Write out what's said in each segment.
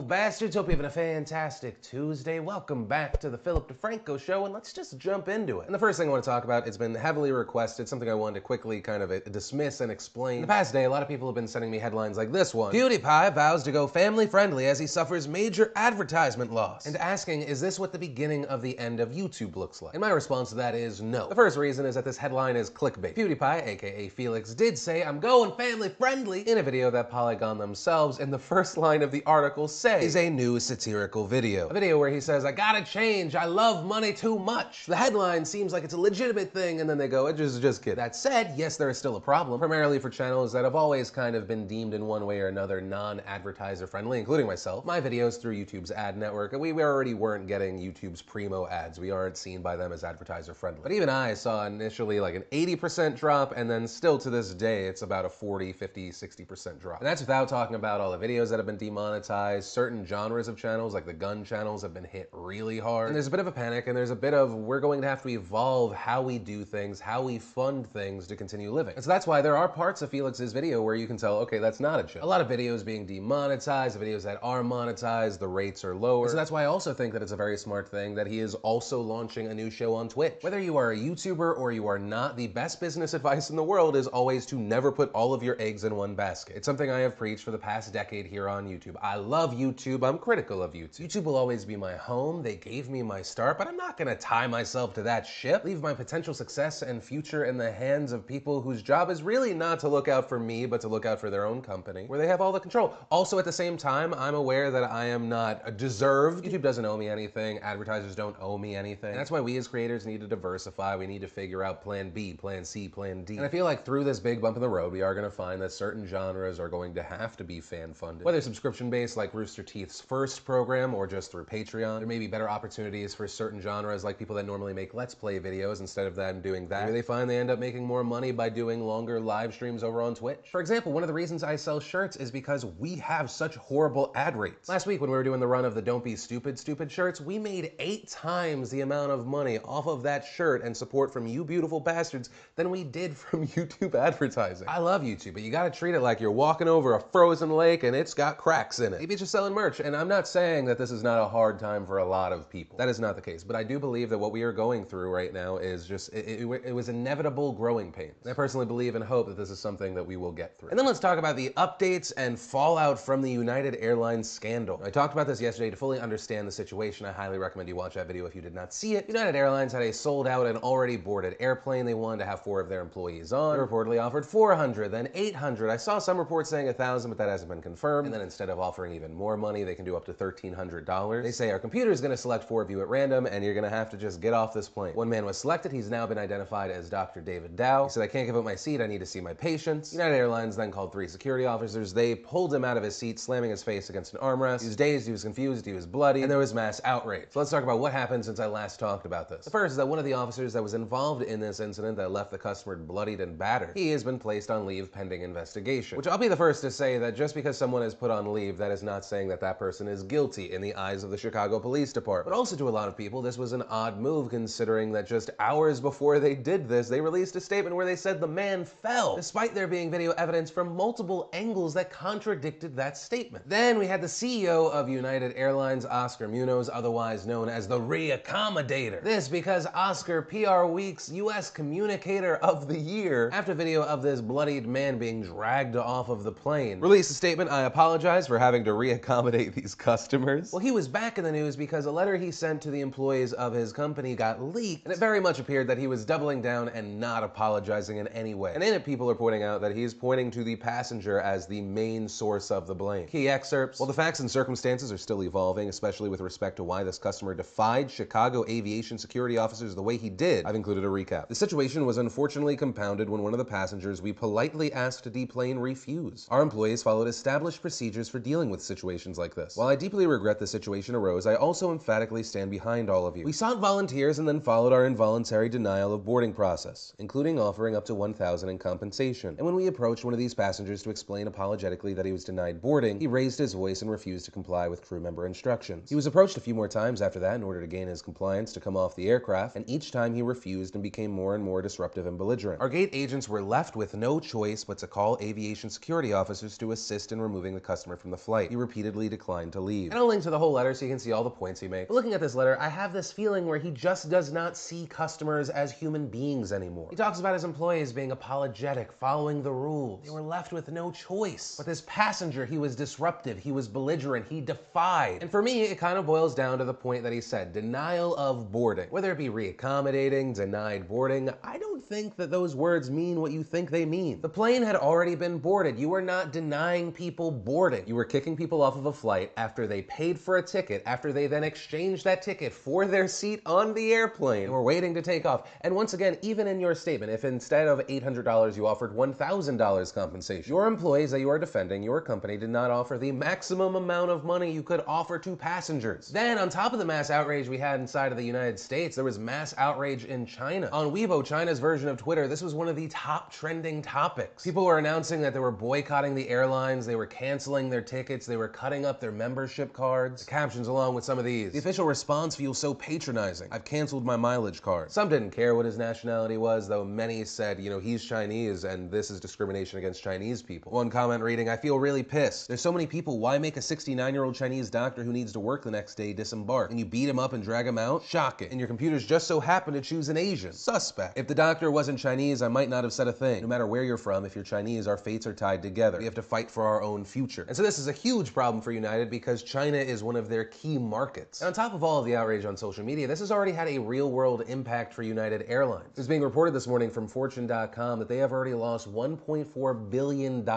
Bastards, hope you're having a fantastic Tuesday. Welcome back to the DeFranco show, and let's just jump into it. And the first thing I want to talk about, it's been heavily requested, something I wanted to quickly kind of dismiss and explain. In the past day, a lot of people have been sending me headlines like this one. Pewdiepie vows to go family-friendly as he suffers major advertisement loss. And asking, is this what the beginning of the end of YouTube looks like? And my response to that is no. The first reason is that this headline is clickbait. Pewdiepie, aka Felix, did say, "I'm going family-friendly," in a video that Polygon themselves, in the first line of the article, say is a new satirical video. A video where he says, "I gotta change, I love money too much." The headline seems like it's a legitimate thing, and then they go, just kidding. That said, yes, there is still a problem, primarily for channels that have always kind of been deemed in one way or another non-advertiser friendly, including myself. My videos through YouTube's ad network, we already weren't getting YouTube's primo ads. We aren't seen by them as advertiser friendly. But even I saw initially like an 80% drop, and then still to this day, it's about a 40, 50, 60% drop. And that's without talking about all the videos that have been demonetized. Certain genres of channels, like the gun channels, have been hit really hard. And there's a bit of a panic, and there's a bit of, we're going to have to evolve how we do things, how we fund things to continue living. And so that's why there are parts of Felix's video where you can tell, okay, that's not a joke. A lot of videos being demonetized, the videos that are monetized, the rates are lower. And so that's why I also think that it's a very smart thing that he is also launching a new show on Twitch. Whether you are a YouTuber or you are not, the best business advice in the world is always to never put all of your eggs in one basket. It's something I have preached for the past decade here on YouTube. I love YouTube. I'm critical of YouTube. YouTube will always be my home. They gave me my start, but I'm not gonna tie myself to that ship. Leave my potential success and future in the hands of people whose job is really not to look out for me, but to look out for their own company, where they have all the control. Also, at the same time, I'm aware that I am not deserved. YouTube doesn't owe me anything. Advertisers don't owe me anything. And that's why we as creators need to diversify. We need to figure out plan B, plan C, plan D. And I feel like through this big bump in the road, we are gonna find that certain genres are going to have to be fan-funded. Whether subscription-based like Rooster Teeth's First program or just through Patreon. There may be better opportunities for certain genres, like people that normally make Let's Play videos, instead of them doing that. Maybe they find they end up making more money by doing longer live streams over on Twitch. For example, one of the reasons I sell shirts is because we have such horrible ad rates. Last week when we were doing the run of the Don't Be Stupid shirts, we made 8 times the amount of money off of that shirt and support from you beautiful bastards than we did from YouTube advertising. I love YouTube, but you gotta treat it like you're walking over a frozen lake and it's got cracks in it. Maybe it's just selling merch, and I'm not saying that this is not a hard time for a lot of people. That is not the case, but I do believe that what we are going through right now is just, it was inevitable growing pains. And I personally believe and hope that this is something that we will get through. And then let's talk about the updates and fallout from the United Airlines scandal. I talked about this yesterday. To fully understand the situation, I highly recommend you watch that video if you did not see it. United Airlines had a sold out and already boarded airplane. They wanted to have 4 of their employees on. They reportedly offered 400, then 800. I saw some reports saying 1,000, but that hasn't been confirmed. And then instead of offering even more money, they can do up to $1,300. They say our computer is going to select 4 of you at random, and you're going to have to just get off this plane. One man was selected. He's now been identified as Dr. David Dow. He said, "I can't give up my seat. I need to see my patients." United Airlines then called 3 security officers. They pulled him out of his seat, slamming his face against an armrest. He was dazed, he was confused, he was bloody, and there was mass outrage. So let's talk about what happened since I last talked about this. The first is that one of the officers that was involved in this incident that left the customer bloodied and battered, he has been placed on leave pending investigation. Which I'll be the first to say that just because someone is put on leave, that is not saying that that person is guilty in the eyes of the Chicago Police Department. But also to a lot of people, this was an odd move considering that just hours before they did this, they released a statement where they said the man fell, despite there being video evidence from multiple angles that contradicted that statement. Then we had the CEO of United Airlines, Oscar Munoz, otherwise known as the Reaccommodator. This because Oscar, PR Week's US Communicator of the Year, after video of this bloodied man being dragged off of the plane, released a statement, "I apologize for having to reaccommodate these customers." Well, he was back in the news because a letter he sent to the employees of his company got leaked, and it very much appeared that he was doubling down and not apologizing in any way. And in it, people are pointing out that he's pointing to the passenger as the main source of the blame. Key excerpts: "While the facts and circumstances are still evolving, especially with respect to why this customer defied Chicago aviation security officers the way he did, I've included a recap. The situation was unfortunately compounded when one of the passengers we politely asked to deplane refused. Our employees followed established procedures for dealing with situations like this. While I deeply regret the situation arose, I also emphatically stand behind all of you. We sought volunteers and then followed our involuntary denial of boarding process, including offering up to $1,000 in compensation. And when we approached one of these passengers to explain apologetically that he was denied boarding, he raised his voice and refused to comply with crew member instructions. He was approached a few more times after that in order to gain his compliance to come off the aircraft, and each time he refused and became more and more disruptive and belligerent. Our gate agents were left with no choice but to call aviation security officers to assist in removing the customer from the flight. He repeatedly excitedly declined to leave. And I'll link to the whole letter so you can see all the points he makes. But looking at this letter, I have this feeling where he just does not see customers as human beings anymore. He talks about his employees being apologetic, following the rules. They were left with no choice. But this passenger, he was disruptive, he was belligerent, he defied. And for me, it kind of boils down to the point that he said, denial of boarding. Whether it be reaccommodating, denied boarding, I don't think that those words mean what you think they mean. The plane had already been boarded. You were not denying people boarding. You were kicking people off of a flight after they paid for a ticket, after they then exchanged that ticket for their seat on the airplane and were waiting to take off. And once again, even in your statement, if instead of $800 you offered $1,000 compensation, your employees that you are defending, your company did not offer the maximum amount of money you could offer to passengers. Then on top of the mass outrage we had inside of the United States, there was mass outrage in China. On Weibo, China's version of Twitter, this was one of the top trending topics. People were announcing that they were boycotting the airlines, they were canceling their tickets, they were cutting up their membership cards. The captions along with some of these. The official response feels so patronizing. I've canceled my mileage card. Some didn't care what his nationality was, though many said, you know, he's Chinese and this is discrimination against Chinese people. One comment reading, I feel really pissed. There's so many people, why make a 69-year-old Chinese doctor who needs to work the next day disembark? And you beat him up and drag him out? Shocking. And your computers just so happen to choose an Asian. Suspect. If the doctor wasn't Chinese, I might not have said a thing. No matter where you're from, if you're Chinese, our fates are tied together. We have to fight for our own future. And so this is a huge problem for United because China is one of their key markets. And on top of all of the outrage on social media, this has already had a real-world impact for United Airlines. It's being reported this morning from Fortune.com that they have already lost $1.4 billion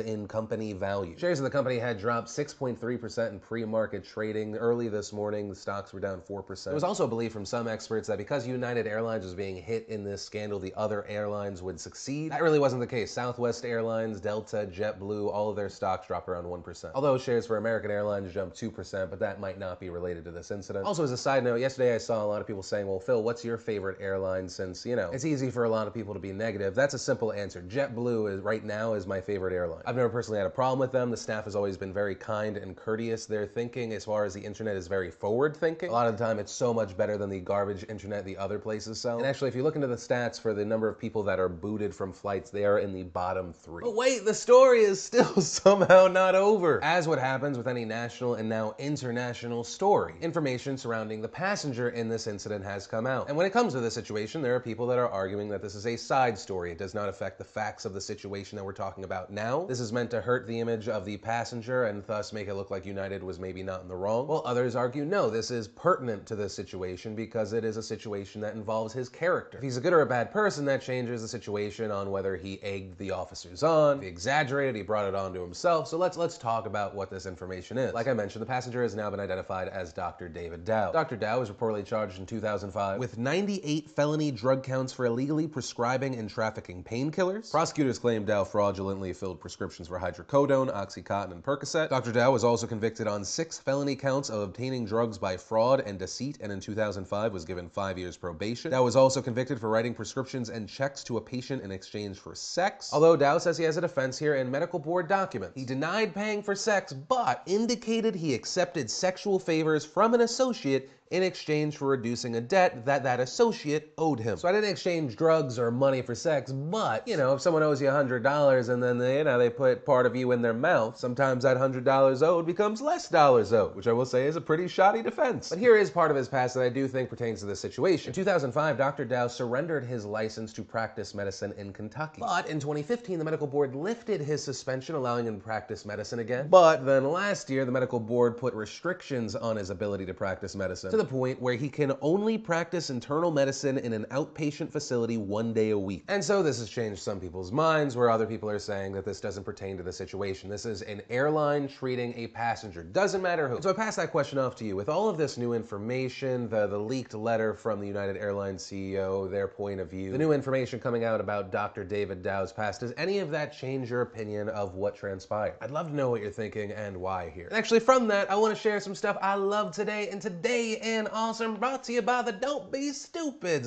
in company value. Shares of the company had dropped 6.3% in pre-market trading. Early this morning, the stocks were down 4%. There was also a belief from some experts that because United Airlines was being hit in this scandal, the other airlines would succeed. That really wasn't the case. Southwest Airlines, Delta, JetBlue, all of their stocks dropped around 1%. Although shares for American Airlines jumped 2%, but that might not be related to this incident. Also, as a side note, yesterday I saw a lot of people saying, well, Phil, what's your favorite airline? Since, you know, it's easy for a lot of people to be negative. That's a simple answer. JetBlue is right now is my favorite airline. I've never personally had a problem with them. The staff has always been very kind and courteous. Their thinking as far as the internet is very forward thinking. A lot of the time it's so much better than the garbage internet the other places sell. And actually, if you look into the stats for the number of people that are booted from flights, they are in the bottom 3. But wait, the story is still somehow not over. As what happens with any national and now international story, information surrounding the passenger in this incident has come out. And when it comes to this situation, there are people that are arguing that this is a side story. It does not affect the facts of the situation that we're talking about now. This is meant to hurt the image of the passenger and thus make it look like United was maybe not in the wrong. While others argue, no, this is pertinent to this situation because it is a situation that involves his character. If he's a good or a bad person, that changes the situation on whether he egged the officers on, if he exaggerated, he brought it on to himself. So let's talk about what this information is. Like I mentioned, the passenger has now been identified as Dr. David Dow. Dr. Dow was reportedly charged in 2005 with 98 felony drug counts for illegally prescribing and trafficking painkillers. Prosecutors claim Dow fraudulently filled prescriptions for hydrocodone, Oxycontin, and Percocet. Dr. Dow was also convicted on 6 felony counts of obtaining drugs by fraud and deceit, and in 2005 was given 5 years probation. Dow was also convicted for writing prescriptions and checks to a patient in exchange for sex. Although Dow says he has a defense here in medical board documents. He denied paying for sex, but indicated he accepted sexual favors from an associate in exchange for reducing a debt that associate owed him. So I didn't exchange drugs or money for sex, but, you know, if someone owes you $100 and then they put part of you in their mouth, sometimes that $100 owed becomes less dollars owed, which I will say is a pretty shoddy defense. But here is part of his past that I do think pertains to this situation. In 2005, Dr. Dow surrendered his license to practice medicine in Kentucky. But in 2015, the medical board lifted his suspension, allowing him to practice medicine again. But then last year, the medical board put restrictions on his ability to practice medicine, to the point where he can only practice internal medicine in an outpatient facility 1 day a week. And so this has changed some people's minds, where other people are saying that this doesn't pertain to the situation. This is an airline treating a passenger. Doesn't matter who. And so I pass that question off to you. With all of this new information, the leaked letter from the United Airlines CEO, their point of view, the new information coming out about Dr. David Dow's past, does any of that change your opinion of what transpired? I'd love to know what you're thinking and why here. And actually from that, I want to share some stuff I love today, and today and awesome, brought to you by the Don't Be Stupid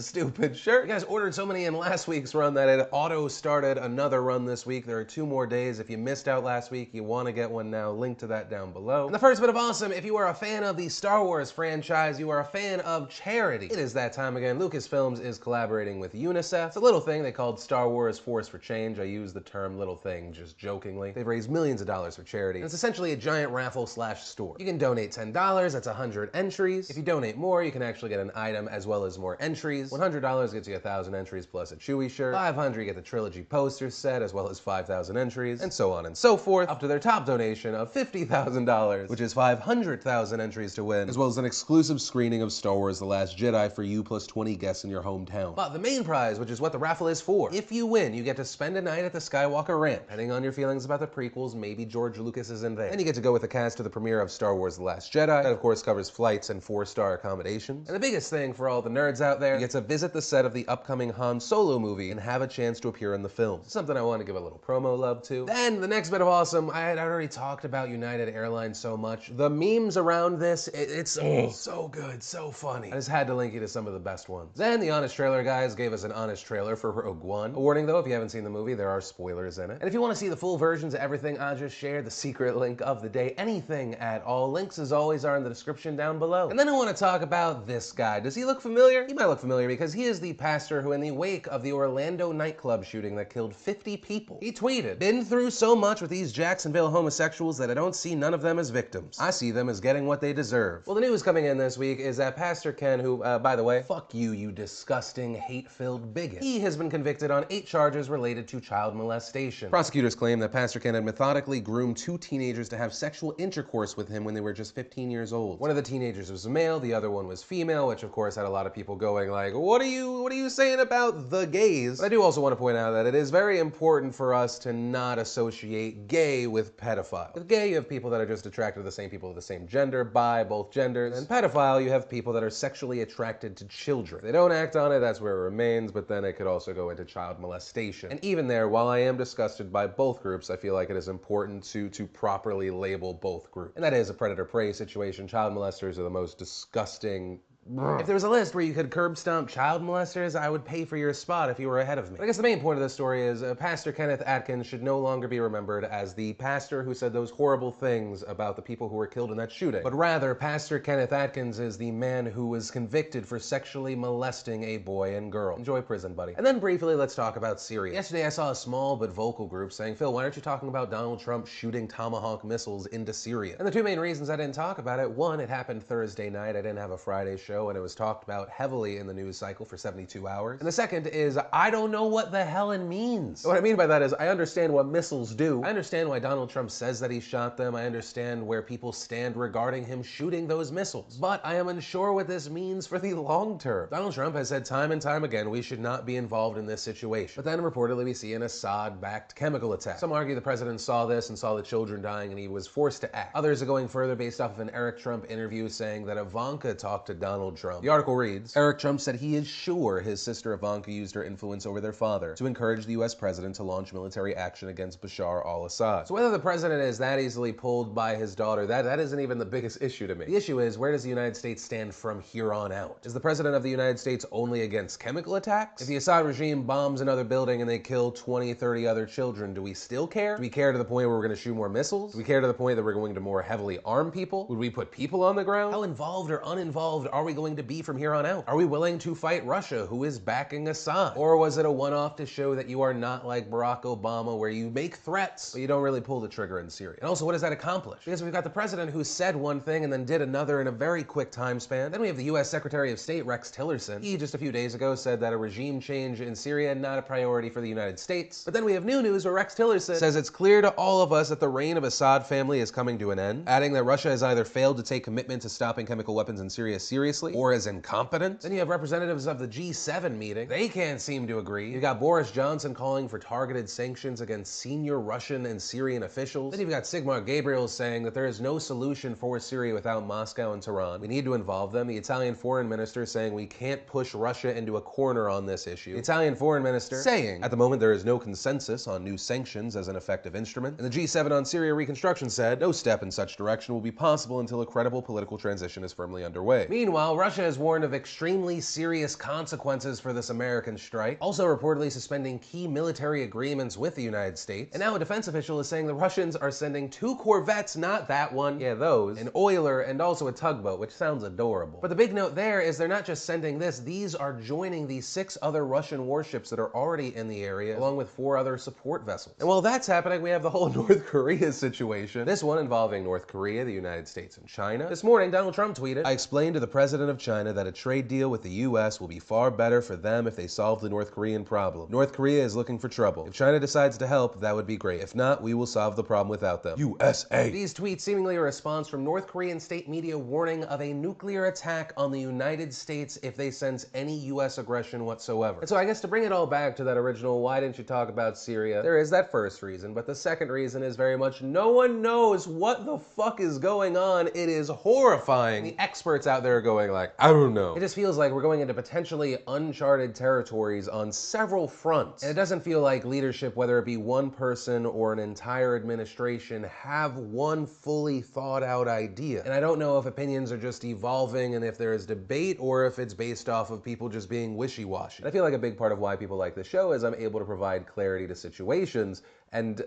shirt. You guys ordered so many in last week's run that it auto-started another run this week. There are 2 more days. If you missed out last week, you want to get one now. Link to that down below. And the first bit of awesome, if you are a fan of the Star Wars franchise, you are a fan of charity. It is that time again. Lucasfilms is collaborating with UNICEF. It's a little thing they called Star Wars Force for Change. I use the term little thing just jokingly. They've raised millions of dollars for charity. And it's essentially a giant raffle slash store. You can donate $10, that's 100 entries. If you donate more, you can actually get an item as well as more entries. $100 gets you 1,000 entries plus a Chewie shirt. $500 you get the trilogy poster set as well as 5,000 entries, and so on and so forth, up to their top donation of $50,000, which is 500,000 entries to win, as well as an exclusive screening of Star Wars The Last Jedi for you plus 20 guests in your hometown. But the main prize, which is what the raffle is for, if you win, you get to spend a night at the Skywalker Ranch. Depending on your feelings about the prequels, maybe George Lucas is in there. And you get to go with the cast to the premiere of Star Wars The Last Jedi. That, of course, covers flights and 4-star accommodations. And the biggest thing for all the nerds out there, you get to visit the set of the upcoming Han Solo movie and have a chance to appear in the film. Something I want to give a little promo love to. Then, the next bit of awesome, I had already talked about United Airlines so much. The memes around this, it's so good, so funny. I just had to link you to some of the best ones. Then, the Honest Trailer guys gave us an honest trailer for Rogue One. A warning though, if you haven't seen the movie, there are spoilers in it. And if you want to see the full versions of everything I just shared, the secret link of the day, anything at all, links as always are in the description down below. And then I want to talk about this guy. Does he look familiar? He might look familiar because he is the pastor who, in the wake of the Orlando nightclub shooting that killed 50 people, he tweeted, "Been through so much with these Jacksonville homosexuals that I don't see none of them as victims. I see them as getting what they deserve." Well, the news coming in this week is that Pastor Ken, who, by the way, fuck you, you disgusting, hate-filled bigot, he has been convicted on 8 charges related to child molestation. Prosecutors claim that Pastor Ken had methodically groomed 2 teenagers to have sexual intercourse with him when they were just 15 years old. One of the teenagers was male, the other one was female, which of course had a lot of people going like, what are you saying about the gays? But I do also want to point out that it is very important for us to not associate gay with pedophile. With gay, you have people that are just attracted to the same people of the same gender, bi, both genders. And pedophile, you have people that are sexually attracted to children. If they don't act on it, that's where it remains, but then it could also go into child molestation. And even there, while I am disgusted by both groups, I feel like it is important to properly label both groups. And that is a predator-prey situation. Child molesters are the most disgusting. If there was a list where you could curb stomp child molesters, I would pay for your spot if you were ahead of me. But I guess the main point of this story is Pastor Kenneth Atkins should no longer be remembered as the pastor who said those horrible things about the people who were killed in that shooting. But rather, Pastor Kenneth Atkins is the man who was convicted for sexually molesting a boy and girl. Enjoy prison, buddy. And then briefly, let's talk about Syria. Yesterday, I saw a small but vocal group saying, "Phil, why aren't you talking about Donald Trump shooting Tomahawk missiles into Syria?" And the 2 main reasons I didn't talk about it, one, it happened Thursday night. I didn't have a Friday show, and it was talked about heavily in the news cycle for 72 hours. And the second is, I don't know what the hell it means. What I mean by that is, I understand what missiles do. I understand why Donald Trump says that he shot them. I understand where people stand regarding him shooting those missiles. But I am unsure what this means for the long term. Donald Trump has said time and time again, we should not be involved in this situation. But then reportedly we see an Assad-backed chemical attack. Some argue the president saw this and saw the children dying and he was forced to act. Others are going further based off of an Eric Trump interview saying that Ivanka talked to Donald Trump. The article reads, Eric Trump said he is sure his sister Ivanka used her influence over their father to encourage the US president to launch military action against Bashar al-Assad. So whether the president is that easily pulled by his daughter, that isn't even the biggest issue to me. The issue is, where does the United States stand from here on out? Is the president of the United States only against chemical attacks? If the Assad regime bombs another building and they kill 20, 30 other children, do we still care? Do we care to the point where we're going to shoot more missiles? Do we care to the point that we're going to more heavily arm people? Would we put people on the ground? How involved or uninvolved are we going to be from here on out? Are we willing to fight Russia, who is backing Assad? Or was it a one-off to show that you are not like Barack Obama, where you make threats, but you don't really pull the trigger in Syria? And also, what does that accomplish? Because we've got the president who said one thing and then did another in a very quick time span. Then we have the US Secretary of State, Rex Tillerson. He, just a few days ago, said that a regime change in Syria not a priority for the United States. But then we have new news where Rex Tillerson says it's clear to all of us that the reign of Assad family is coming to an end, adding that Russia has either failed to take commitment to stopping chemical weapons in Syria seriously, or is incompetent. Then you have representatives of the G7 meeting. They can't seem to agree. You've got Boris Johnson calling for targeted sanctions against senior Russian and Syrian officials. Then you've got Sigmar Gabriel saying that there is no solution for Syria without Moscow and Tehran. We need to involve them. The Italian foreign minister saying we can't push Russia into a corner on this issue. The Italian foreign minister saying, at the moment there is no consensus on new sanctions as an effective instrument. And the G7 on Syria reconstruction said, no step in such direction will be possible until a credible political transition is firmly underway. Meanwhile, Meanwhile, Russia has warned of extremely serious consequences for this American strike, also reportedly suspending key military agreements with the United States. And now a defense official is saying the Russians are sending 2 corvettes, not that one, yeah, those, an oiler, and also a tugboat, which sounds adorable. But the big note there is they're not just sending this, these are joining the 6 other Russian warships that are already in the area, along with 4 other support vessels. And while that's happening, we have the whole North Korea situation. This one involving North Korea, the United States, and China. This morning, Donald Trump tweeted, "I explained to the president of China that a trade deal with the US will be far better for them if they solve the North Korean problem. North Korea is looking for trouble. If China decides to help, that would be great. If not, we will solve the problem without them. USA." These tweets seemingly a response from North Korean state media warning of a nuclear attack on the United States if they sense any US aggression whatsoever. And so I guess to bring it all back to that original, why didn't you talk about Syria? There is that first reason, but the second reason is very much no one knows what the fuck is going on. It is horrifying. The experts out there are going like, I don't know. It just feels like we're going into potentially uncharted territories on several fronts. And it doesn't feel like leadership, whether it be one person or an entire administration, have one fully thought out idea. And I don't know if opinions are just evolving and if there is debate or if it's based off of people just being wishy-washy. And I feel like a big part of why people like the show is I'm able to provide clarity to situations, and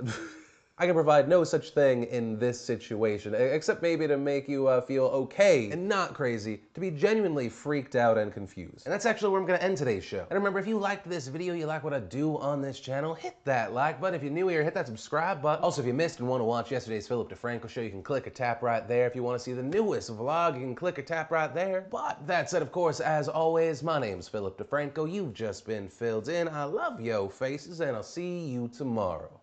I can provide no such thing in this situation, except maybe to make you feel okay and not crazy, to be genuinely freaked out and confused. And that's actually where I'm gonna end today's show. And remember, if you liked this video, you like what I do on this channel, hit that like button. If you're new here, hit that subscribe button. Also, if you missed and want to watch yesterday's Philip DeFranco show, you can click or tap right there. If you want to see the newest vlog, you can click or tap right there. But that said, of course, as always, my name's Philip DeFranco. You've just been filled in. I love yo faces, and I'll see you tomorrow.